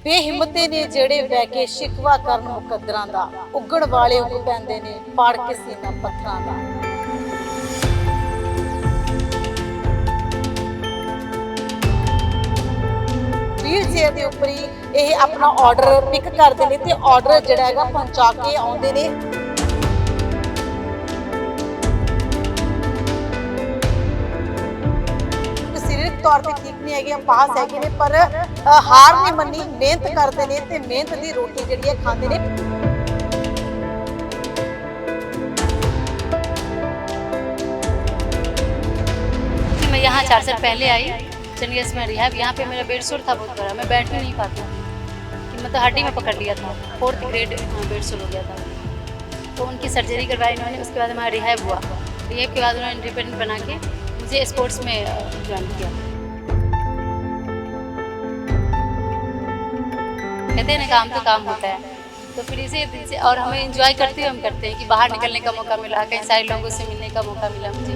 बेहिम्मते ने ਜਿਹੜੇ ਬਹਿ ਕੇ ਸ਼ਿਕਵਾ ਕਰਨ ਮੁਕੱਦਰਾਂ ਦਾ ਉੱਗਣ ਵਾਲੇ ਉੱਗ ਪੈਂਦੇ ਨੇ ਪਾੜ ਕੇ ਸੀਨਾ ਪੱਥਰਾਂ ਦਾ। ਵੀਲ ਚੇਅਰ ਦੇ ਉੱਪਰ ਹੀ ਇਹ ਆਪਣਾ ਆਰਡਰ ਪਿਕ ਕਰਦੇ ਨੇ ਤੇ ਆਰਡਰ ਜਿਹੜਾ ਹੈਗਾ ਪਹੁੰਚਾ ਕੇ ਆਉਂਦੇ ਨੇ। ਸਰੀਰਕ ਤੌਰ ਤੇ ਠੀਕ ਨਹੀਂ ਹੈਗੇ, ਪਾਸ ਹੈਗੇ ਨੇ, ਪਰ हार नहीं मनी, मेहनत करते ने ते मेहनत दी रोटी जिहड़ी है खांदे ने। मैं यहाँ 4 साल पहले आई चंडीगढ़ में रिहैब। यहाँ पे मेरा बेड सोर था बहुत बड़ा, मैं बैठ भी नहीं पाती कि मतलब हड्डी में पकड़ लिया था, 4th ग्रेड बेड सोर हो गया था। तो उनकी सर्जरी करवाई इन्होंने, उसके बाद हमारा रिहैब हुआ। रिहैब के बाद उन्होंने इंडिपेंडेंट बना के मुझे स्पोर्ट्स में ज्वाइन किया। कहते हैं ना काम तो काम होता है, तो फिर इसे दिल से और हमें एंजॉय करते हुए हम करते हैं कि बाहर निकलने का मौका मिला, कई सारे लोगों से मिलने का मौका मिला मुझे।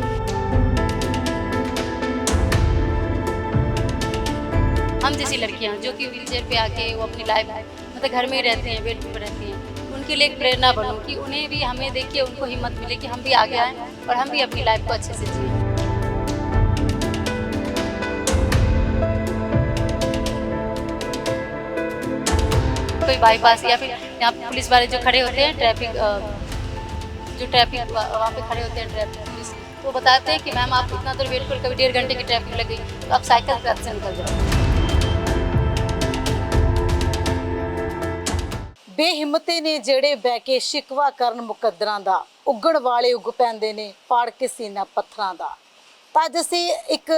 हम जैसी लड़कियां जो कि व्हीलचेयर पे आके वो अपनी लाइफ मतलब घर में ही रहती हैं, बेड पर रहती हैं, उनके लिए एक प्रेरणा बनूं कि उन्हें भी हमें देख के उनको हिम्मत मिले कि हम भी आगे आएँ और हम भी अपनी लाइफ को अच्छे से जिए। कोई बाईपास या फिर यहाँ पुलिस वाले जो खड़े होते हैं ट्रैफिक वहाँ पे खड़े होते हैं ट्रैफिक पुलिस, वो बताते हैं कि मैम आप इतना देर वेट कर, कभी 1.5 घंटे की ट्रैफिक लग गई तो आप साइकिल पे से निकल जाओ। बेहिम्मते ने ਜਿਹੜੇ ਬਹਿ ਕੇ ਸ਼ਿਕਵਾ ਕਰਨ ਮੁਕੱਦਰਾਂ ਦਾ ਉੱਗਣ ਵਾਲੇ ਉੱਗ ਪੈਂਦੇ ਨੇ ਪਾੜ ਕੇ ਸੀਨਾ ਪੱਥਰਾਂ ਦਾ। ਤਾਂ ਅੱਜ ਅਸੀਂ ਇੱਕ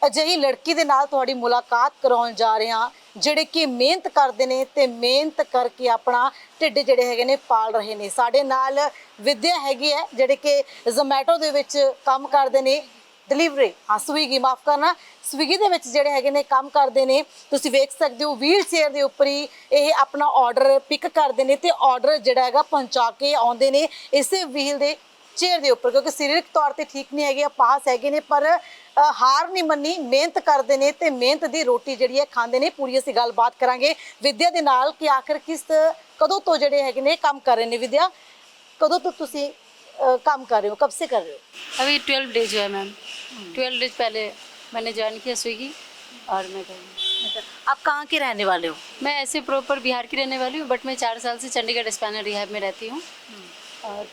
ਅਜਿਹੀ ਲੜਕੀ ਦੇ ਨਾਲ ਤੁਹਾਡੀ ਮੁਲਾਕਾਤ ਕਰਾਉਣ ਜਾ ਰਹੇ ਹਾਂ ਜਿਹੜੇ ਕਿ ਮਿਹਨਤ ਕਰਦੇ ਨੇ ਤੇ ਮਿਹਨਤ ਕਰਕੇ ਆਪਣਾ ਢਿੱਡ ਜਿਹੜੇ ਹੈਗੇ ਨੇ ਪਾਲ ਰਹੇ ਨੇ। ਸਾਡੇ ਨਾਲ ਵਿਦਿਆ ਹੈਗੀ ਹੈ ਜਿਹੜੇ ਕਿ ਜ਼ੋਮੈਟੋ ਦੇ ਵਿੱਚ ਕੰਮ ਕਰਦੇ ਨੇ, डिलीवरी हाँ स्विगी माफ़ करना स्विगी ਦੇ ਵਿੱਚ ਜਿਹੜੇ ਹੈਗੇ ਨੇ ਕੰਮ ਕਰਦੇ ਨੇ। ਤੁਸੀਂ ਵੇਖ ਸਕਦੇ ਹੋ ਵੀਲ ਚੇਅਰ ਦੇ ਉੱਪਰ ਹੀ ਇਹ ਆਪਣਾ ਆਰਡਰ ਪਿਕ ਕਰਦੇ ਨੇ ਤੇ ਆਰਡਰ ਜਿਹੜਾ ਹੈਗਾ ਪਹੁੰਚਾ ਕੇ ਆਉਂਦੇ ਨੇ ਇਸੇ ਵੀਲ ਦੇ ਚੇਅਰ ਦੇ ਉੱਪਰ, ਕਿਉਂਕਿ ਸਰੀਰਕ ਤੌਰ ਤੇ ਠੀਕ ਨਹੀਂ ਹੈਗੇ, ਪਾਸ ਹੈਗੇ ਨੇ, ਪਰ ਹਾਰ ਨਹੀਂ ਮੰਨੀ, ਮਿਹਨਤ ਕਰਦੇ ਨੇ ਤੇ ਮਿਹਨਤ ਦੀ ਰੋਟੀ ਜਿਹੜੀ ਹੈ ਖਾਂਦੇ ਨੇ। ਪੂਰੀ ਅਸੀਂ ਗੱਲਬਾਤ ਕਰਾਂਗੇ ਵਿਦਿਆ ਦੇ ਨਾਲ ਕਿ ਆਖਰ ਕਦੋਂ ਤੋਂ ਜਿਹੜੇ ਹੈਗੇ ਨੇ ਕੰਮ ਕਰ ਰਹੇ ਨੇ। ਵਿਦਿਆ, कदों तो तुसी काम कर रहे हो, कब से कर रहे हो? अभी 12 डेज हुआ है मैम। 12 डेज पहले मैंने ज्वाइन किया स्विगी और मैं कर रही हूँ। आप कहाँ के रहने वाले हो? मैं ऐसे प्रॉपर बिहार की रहने वाली हूँ, बट मैं 4 साल से चंडीगढ़ स्पाइनल रिहैब में रहती हूँ।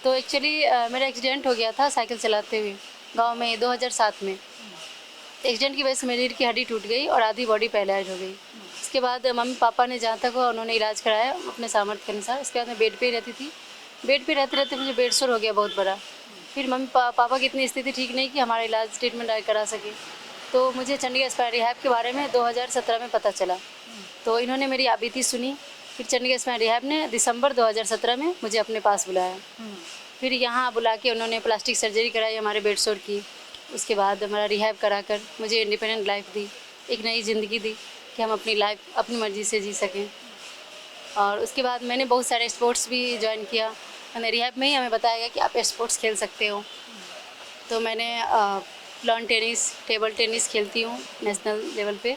तो एक्चुअली मेरा एक्सीडेंट हो गया था साइकिल चलाते हुए गाँव में 2007 में। एक्सीडेंट की वजह से मेरी रीढ़ की हड्डी टूट गई और आधी बॉडी पैरालाइज हो गई। उसके बाद मम्मी पापा ने जहाँ तक हुआ उन्होंने इलाज कराया अपने सामर्थ्य के अनुसार। उसके बाद मैं बेड पे ही रहती थी। बेड पे रहते रहते मुझे बेड सोर हो गया बहुत बड़ा। फिर मम्मी पापा की इतनी स्थिति ठीक नहीं कि हमारा इलाज ट्रीटमेंट करा सके, तो मुझे चंडीगढ़ स्पाइनल रिहैब के बारे में 2017 में पता चला। तो इन्होंने मेरी आबीती सुनी। फिर चंडीगढ़ स्पाइनल रिहैब ने दिसंबर 2017 में मुझे अपने पास बुलाया। फिर यहाँ बुला के उन्होंने प्लास्टिक सर्जरी कराई हमारे बेड सोर की। उसके बाद हमारा रिहैब कराकर मुझे इंडिपेंडेंट लाइफ दी, एक नई ज़िंदगी दी कि हम अपनी लाइफ अपनी मर्ज़ी से जी सकें। और उसके बाद मैंने बहुत सारे स्पोर्ट्स भी ज्वाइन किया। मैंने रिहैब में ही हमें बताया गया कि आप स्पोर्ट्स खेल सकते हो। तो मैंने लॉन टेनिस, टेबल टेनिस खेलती हूँ नेशनल लेवल पे,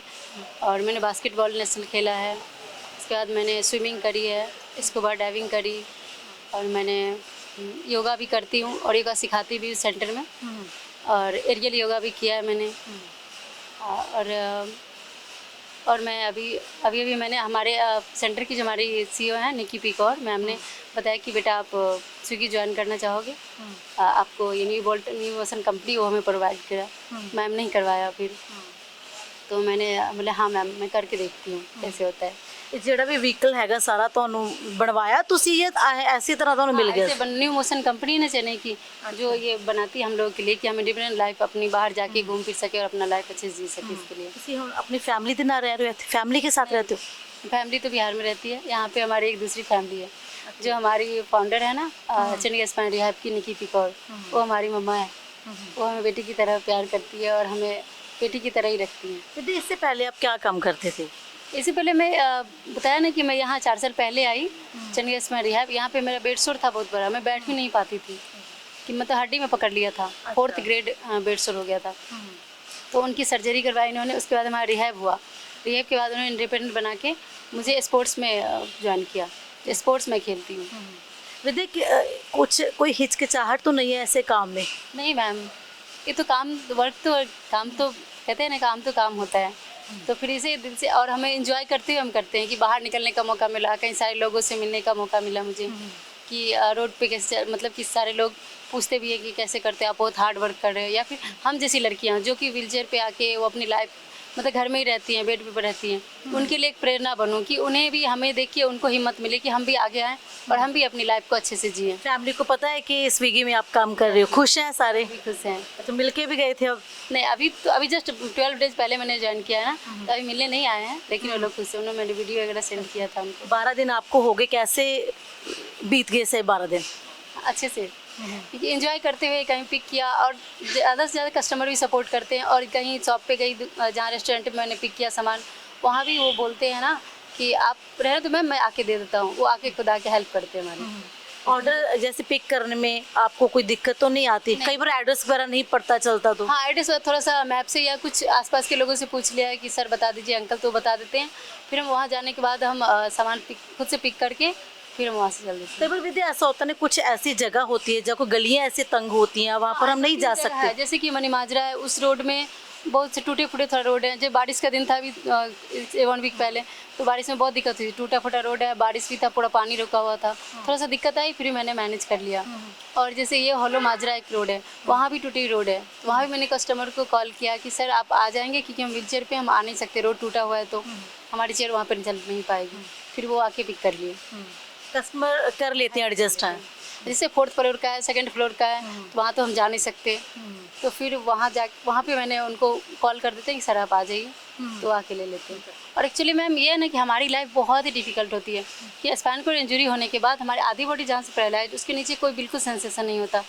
और मैंने बास्केटबॉल नेशनल खेला है। उसके बाद मैंने स्विमिंग करी है, स्कूबा डाइविंग करी, और मैंने योगा भी करती हूँ और योगा सिखाती भी हूँ सेंटर में, और एरियल योगा भी किया है मैंने। और मैं अभी मैंने हमारे सेंटर की जो हमारी CEO हैं निकी पीकौर मैम ने बताया कि बेटा आप स्विगी ज्वाइन करना चाहोगे, आपको ये न्यू मोशन कंपनी वो हमें प्रोवाइड करा। मैम ने ही करवाया। फिर तो मैंने बोले हाँ मैम मैं करके देखती हूँ कैसे होता है। ਜਿਹੜਾ ਵੀ ਵਹੀਕਲ ਹੈਗਾ ਸਾਰਾ ਤੁਹਾਨੂੰ ਬਣਵਾਇਆ ਤੁਸੀਂ ਜਾਂ ਐਸੀ तरह ਤੁਹਾਨੂੰ मिल गया? न्यू मोशन कंपनी ने चेन्नई की जो ये बनाती है हम लोगों के लिए कि हम इंडिपेंडेंट लाइफ अपनी बाहर जाके घूम फिर सके और अपना लाइफ अच्छे से जी सके। इसके लिए ਤੁਸੀਂ ਹੁਣ अपनी फैमिली के नाल रह रहे हो, फैमिली के साथ रहते हो? फैमिली तो बिहार में रहती है। यहाँ पे हमारी एक दूसरी फैमिली है जो हमारी फाउंडर है ना चंडीगढ़ स्पाइनल रिहैब की निकी पीकौर, वो हमारी मम्मा है। वो हमें बेटी की तरह प्यार करती है और हमें बेटी की तरह ही रखती है। तो इससे पहले आप क्या काम करते थे? इससे पहले मैं बताया ना कि मैं यहाँ 4 साल पहले आई चंडीगढ़ स्पाइनल रिहैब। यहाँ पे मेरा बेड सोर था बहुत बड़ा, मैं बैठ भी नहीं पाती थी कि मतलब हड्डी में पकड़ लिया था, 4th ग्रेड बेड सोर हो गया था। तो उनकी सर्जरी करवाई इन्होंने। उसके बाद हमारा रिहैब हुआ। रिहैब के बाद उन्होंने इंडिपेंडेंट बना के मुझे स्पोर्ट्स में ज्वाइन किया, स्पोर्ट्स में खेलती हूँ। विद्या कुछ कोई हिचकिचाहट तो नहीं है ऐसे काम में? नहीं मैम, ये तो काम वर्क तो काम तो कहते हैं ना, काम तो काम होता है। तो फिर इसे दिल से और हमें एंजॉय करते हुए हम करते हैं कि बाहर निकलने का मौका मिला, कई सारे लोगों से मिलने का मौका मिला मुझे कि रोड पे कैसे मतलब कि सारे लोग पूछते भी है कि कैसे करते हैं आप, बहुत हार्ड वर्क कर रहे हो। या फिर हम जैसी लड़कियां जो कि व्हीलचेयर पे आके वो अपनी लाइफ मतलब घर में ही रहती हैं, बेड पे रहती हैं, उनके लिए एक प्रेरणा बनूं कि उन्हें भी हमें देख के उनको हिम्मत मिले कि हम भी आगे आएँ और हम भी अपनी लाइफ को अच्छे से जिएं। फैमिली को पता है कि स्विगी में आप काम कर रहे हो? खुश हैं सारे? भी खुश हैं। तो मिलके भी गए थे अब? नहीं, अभी जस्ट 12 डेज पहले मैंने ज्वाइन किया है ना, तो अभी मिलने नहीं आए हैं, लेकिन वो लोग खुश हैं। उन्होंने मैंने वीडियो वगैरह सेंड किया था उनको। 12 दिन आपको हो गए, कैसे बीत गए से 12 दिन? अच्छे से क्योंकि एंजॉय करते हुए कहीं पिक किया और ज़्यादा से ज़्यादा कस्टमर भी सपोर्ट करते हैं। और कहीं शॉप पे गई, जहाँ रेस्टोरेंट में मैंने पिक किया सामान, वहाँ भी वो बोलते हैं ना कि आप रहने तो मैं आके दे देता हूँ। वो आके खुद आके हेल्प करते हैं हमारी। ऑर्डर जैसे पिक करने में आपको कोई दिक्कत तो नहीं आती? कई बार एड्रेस वगैरह नहीं पता चलता तो? हाँ, एड्रेस थोड़ा सा मैप से या कुछ आसपास के लोगों से पूछ लिया है कि सर बता दीजिए अंकल, तो बता देते हैं। फिर हम वहाँ जाने के बाद हम सामान खुद से पिक करके फिर हम वहाँ से चल देते हैं। कई बार विद्या ऐसा होता है ना, कुछ ऐसी जगह होती है जहाँ को गलियाँ ऐसे तंग होती हैं, वहाँ पर हम नहीं जा जगह है, सकते। जैसे कि मनी माजरा है, उस रोड में बहुत से टूटे फूटे थोड़ा रोड है। जब बारिश का दिन था अभी 1 वीक पहले, तो बारिश में बहुत दिक्कत हुई। टूटा फूटा रोड है, बारिश भी था, पूरा पानी रुका हुआ था, थोड़ा सा दिक्कत आई, फिर मैंने मैनेज कर लिया। और जैसे ये होलो माजरा एक रोड है, वहाँ भी टूटी रोड है, तो वहाँ भी मैंने कस्टमर को कॉल किया कि सर आप आ जाएंगे, क्योंकि हम व्हीलचेयर पे हम आ नहीं सकते, रोड टूटा हुआ है तो हमारी चेयर वहाँ पर चल नहीं पाएगी। फिर वो आके पिक कर लिए। कस्टमर कर लेते हैं एडजस्ट हैं? जैसे 4th फ्लोर का है, 2nd फ्लोर का है, तो वहाँ तो हम जा नहीं सकते, तो फिर वहाँ पे मैंने उनको कॉल कर देते हैं कि सर आप आ जाइए, तो आके ले लेते हैं। और एक्चुअली मैम ये है ना कि हमारी लाइफ बहुत ही डिफिकल्ट होती है कि स्पाइन कोर्ड इंजरी होने के बाद हमारी आधी बॉडी जहाँ से पैरालाइज, उसके नीचे कोई बिल्कुल सेंसेशन नहीं होता।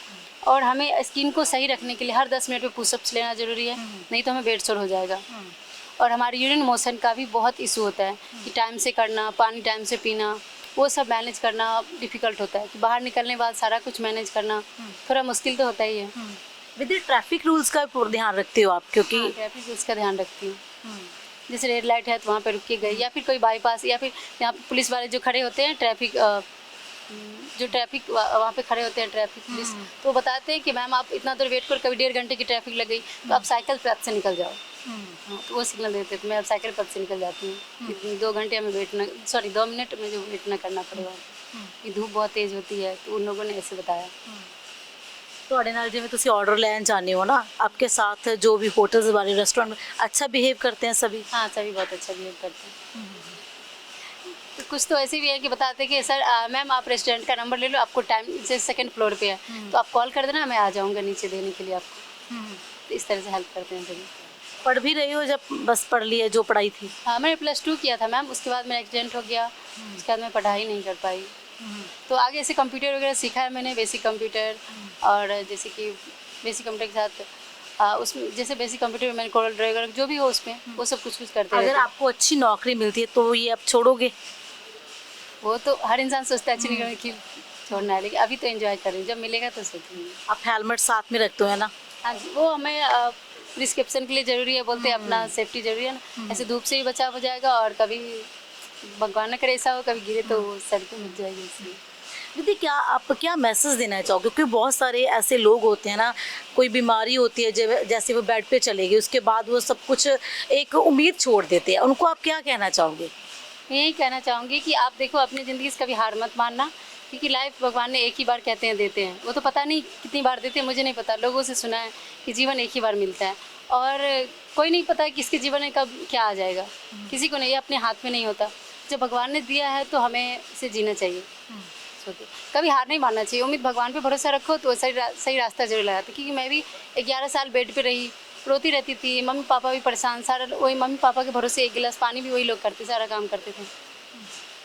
और हमें स्किन को सही रखने के लिए हर 10 मिनट पे पुशअप्स लेना ज़रूरी है, नहीं तो हमें बेड सोर हो जाएगा। और हमारी यूरिन मोशन का भी बहुत इशू होता है कि टाइम से करना, पानी टाइम से पीना, वो सब मैनेज करना डिफ़िकल्ट होता है कि बाहर निकलने के बाद सारा कुछ मैनेज करना थोड़ा मुश्किल तो होता ही है। विद्या ट्रैफिक रूल्स का पूरा ध्यान रखते हो आप? क्योंकि ट्रैफिक रूल्स का ध्यान रखती हूँ। जैसे रेड लाइट है तो वहाँ पे रुक के गई, या फिर कोई बाईपास, या फिर यहाँ पे पुलिस वाले जो खड़े होते हैं ट्रैफिक वहाँ पे खड़े होते हैं ट्रैफिक पुलिस, तो वो बताते हैं कि मैम आप इतना देर वेट कर, कभी 1.5 घंटे की ट्रैफिक लग गई तो आप साइकिल पथ से निकल जाओ। हाँ, तो वो सिग्नल देते तो मैं अब साइकिल पथ से निकल जाती हूँ। 2 घंटे हमें 2 मिनट में जो वेट ना करना पड़ेगा। ये धूप बहुत तेज़ होती है, तो उन लोगों ने ऐसे बताया। ਤੁਹਾਡੇ ਨਾਲ ਜਿਵੇਂ ਤੁਸੀਂ ਆਰਡਰ ਲੈਣ ਜਾਂਦੇ ਹੋ ना, आपके साथ जो भी होटल्स वाले रेस्टोरेंट अच्छा बिहेव करते हैं सभी? हाँ, सभी बहुत अच्छा बिहेव करते हैं। तो कुछ तो ऐसे भी है कि बताते हैं कि सर मैम आप रेस्टोरेंट का नंबर ले लो, आपको टाइम से 2nd फ्लोर पे है, तो आप कॉल कर देना, मैं आ जाऊँगा नीचे देने के लिए आपको। तो इस तरह से हेल्प करते हैं सभी। पढ़ भी रही हो? जब बस पढ़ लिया जो पढ़ाई थी? हाँ, मैंने +2 किया था मैम, उसके बाद मेरा एक्सीडेंट हो गया, उसके बाद मैं पढ़ाई नहीं कर पाई। तो आगे ऐसे कंप्यूटर वगैरह सीखा है मैंने, बेसिक कंप्यूटर, और जैसे कि बेसिक कंप्यूटर के साथ उसमें जैसे बेसिक कंप्यूटर में मैंने कोरल ड्रॉ वगैरह जो भी हो उसमें वो सब कुछ करते अगर रहते हैं। आपको अच्छी नौकरी मिलती है तो ये आप छोड़ोगे? वो तो हर इंसान सोचता है अच्छी निकलने की छोड़ना है, लेकिन अभी तो एंजॉय कर रही हूँ, जब मिलेगा तो सोचूंगी। आप हेलमेट साथ में रखते हो है ना? हाँ जी, वो हमें प्रिस्क्रिप्शन के लिए ज़रूरी है, बोलते हैं अपना सेफ्टी ज़रूरी है ना, ऐसे धूप से भी बचाव हो जाएगा, और कभी भगवान न करे ऐसा हो कभी गिरे तो सर पे मिल जाएगी इसलिए। दीदी क्या आप क्या मैसेज देना चाहोगे? क्योंकि बहुत सारे ऐसे लोग होते हैं ना, कोई बीमारी होती है जैसे वो बेड पे चले गए, उसके बाद वो सब कुछ एक उम्मीद छोड़ देते हैं, उनको आप क्या कहना चाहोगे? मैं यही कहना चाहूँगी कि आप देखो अपनी ज़िंदगी से कभी हार मत मानना, क्योंकि लाइफ भगवान ने एक ही बार कहते हैं देते हैं, वो तो पता नहीं कितनी बार देते हैं, मुझे नहीं पता, लोगों से सुना है कि जीवन एक ही बार मिलता है, और कोई नहीं पता किसके जीवन में कब क्या आ जाएगा, किसी को नहीं, ये अपने हाथ में नहीं होता। जब भगवान ने दिया है तो हमें इसे जीना चाहिए। सोचो कभी हार नहीं मानना चाहिए, उम्मीद भगवान पे भरोसा रखो तो सही रास्ता जरूर लगाते। क्योंकि मैं भी 11 साल बेड पे रही, रोती रहती थी, मम्मी पापा भी परेशान, सारा वही मम्मी पापा के भरोसे 1 गिलास पानी भी वही लोग करते, सारा काम करते थे।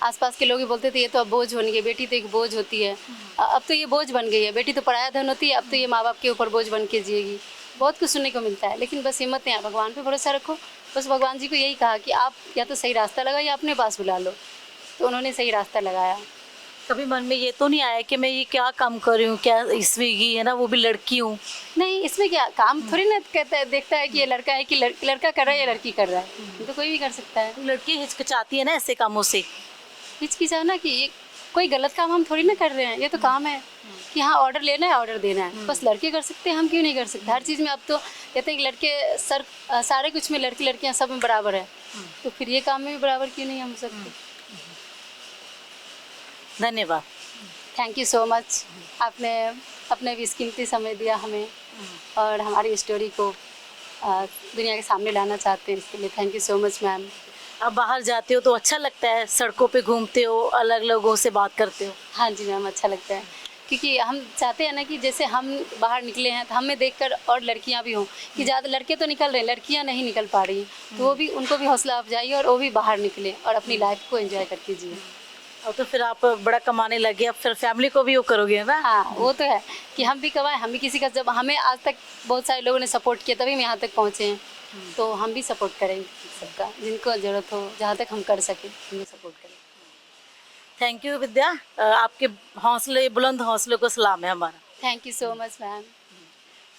आसपास के लोग ही बोलते थे ये तो अब बोझ बन गई, बेटी तो एक बोझ होती है, अब तो ये बोझ बन गई है, बेटी तो पराया धन होती है, अब तो ये माँ बाप के ऊपर बोझ बन के जिएगी। बहुत कुछ सुनने को मिलता है, लेकिन बस हिम्मत नहीं, भगवान पे भरोसा रखो। बस भगवान जी को यही कहा कि आप या तो सही रास्ता लगाओ या अपने पास बुला लो, तो उन्होंने सही रास्ता लगाया। कभी मन में ये तो नहीं आया कि मैं ये क्या काम कर रही हूँ, क्या स्विगी है ना, वो भी लड़की हूँ। नहीं, इसमें क्या काम थोड़ी ना कहता है, देखता है कि ये लड़का है कि लड़का कर रहा है या लड़की कर रहा है, ये तो कोई भी कर सकता है। लड़की हिचकिचाती है ना ऐसे कामों से। हिचकिचाना कि ये कोई गलत काम हम थोड़ी ना कर रहे हैं, ये तो काम है कि हाँ ऑर्डर लेना है, ऑर्डर देना है, बस लड़के कर सकते हैं, हम क्यों नहीं कर सकते। हर चीज़ में अब तो कहते हैं कि लड़के सारे कुछ में लड़की लड़कियां सब में बराबर है, तो फिर ये काम में भी बराबर क्यों नहीं हम सकते। धन्यवाद। थैंक यू सो मच, आपने अपने भी कीमती समय दिया हमें और हमारी स्टोरी को दुनिया के सामने लाना चाहते हैं, इसके लिए thank you so much ma'am. अब बाहर जाते हो तो अच्छा लगता है, सड़कों पे घूमते हो, अलग लोगों से बात करते हो। हाँ जी मैम, अच्छा लगता है क्योंकि हम चाहते हैं ना कि जैसे हम बाहर निकले हैं तो हमें देखकर और लड़कियां भी हों, कि ज़्यादा लड़के तो निकल रहे हैं, लड़कियां नहीं निकल पा रही हैं, तो वो भी उनको भी हौसला अफजाई और वो भी बाहर निकले और अपनी लाइफ को एंजॉय करके जिए। और तो फिर आप बड़ा कमाने लगे, अब फिर फैमिली को भी वो करोगे ना। हाँ वो तो है कि हम भी कमाएं, हम भी किसी का, जब हमें आज तक बहुत सारे लोगों ने सपोर्ट किया तभी हम यहाँ तक पहुँचे हैं, तो हम भी सपोर्ट करेंगे सबका, जिनको ज़रूरत हो, जहाँ तक हम कर सकें हम भी सपोर्ट करेंगे। थैंक यू विद्या, आपके हौसले, बुलंद हौसले को सलाम है हमारा। Thank you so much ma'am.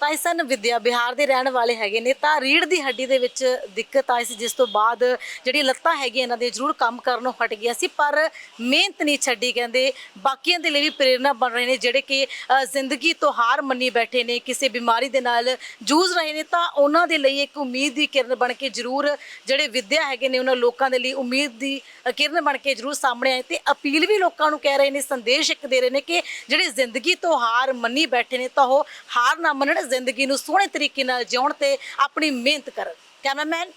ਤਾਂ ਇਸ ਸਨ ਵਿਦਿਆ ਬਿਹਾਰ ਦੇ ਰਹਿਣ ਵਾਲੇ ਹੈਗੇ ਨੇ। ਤਾਂ ਰੀੜ੍ਹ ਦੀ ਹੱਡੀ ਦੇ ਵਿੱਚ ਦਿੱਕਤ ਆਈ ਸੀ, ਜਿਸ ਤੋਂ ਬਾਅਦ ਜਿਹੜੀ ਲੱਤਾਂ ਹੈਗੀਆਂ ਇਹਨਾਂ ਦੇ ਜ਼ਰੂਰ ਕੰਮ ਕਰਨੋਂ ਹਟ ਗਿਆ ਸੀ, ਪਰ ਮਿਹਨਤ ਨਹੀਂ ਛੱਡੀ। ਕਹਿੰਦੇ ਬਾਕੀਆਂ ਦੇ ਲਈ ਵੀ ਪ੍ਰੇਰਨਾ ਬਣ ਰਹੇ ਨੇ, ਜਿਹੜੇ ਕਿ ਜ਼ਿੰਦਗੀ ਤੋਂ ਹਾਰ ਮੰਨੀ ਬੈਠੇ ਨੇ, ਕਿਸੇ ਬਿਮਾਰੀ ਦੇ ਨਾਲ ਜੂਝ ਰਹੇ ਨੇ, ਤਾਂ ਉਹਨਾਂ ਦੇ ਲਈ ਇੱਕ ਉਮੀਦ ਦੀ ਕਿਰਨ ਬਣ ਕੇ ਜ਼ਰੂਰ ਜਿਹੜੇ ਵਿਦਿਆ ਹੈਗੇ ਨੇ, ਉਹਨਾਂ ਲੋਕਾਂ ਦੇ ਲਈ ਉਮੀਦ ਦੀ ਕਿਰਨ ਬਣ ਕੇ ਜ਼ਰੂਰ ਸਾਹਮਣੇ ਆਏ, ਤੇ ਅਪੀਲ ਵੀ ਲੋਕਾਂ ਨੂੰ ਕਹਿ ਰਹੇ ਨੇ, ਸੰਦੇਸ਼ ਇੱਕ ਦੇ ਰਹੇ ਨੇ ਕਿ ਜਿਹੜੇ ਜ਼ਿੰਦਗੀ ਤੋਂ ਹਾਰ ਮੰਨੀ ਬੈਠੇ ਨੇ ਤਾਂ ਉਹ ਹਾਰ ਨਾ ਮੰਨਣ, ਜ਼ਿੰਦਗੀ ਨੂੰ ਸੋਹਣੇ ਤਰੀਕੇ ਨਾਲ ਜਿਉਣ ਤੇ ਆਪਣੀ ਮਿਹਨਤ ਕਰਨ। ਕੈਮਰਾਮੈਨ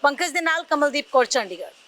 ਪੰਕਜ ਦੇ ਨਾਲ ਕਮਲਦੀਪ ਕੌਰ, ਚੰਡੀਗੜ੍ਹ।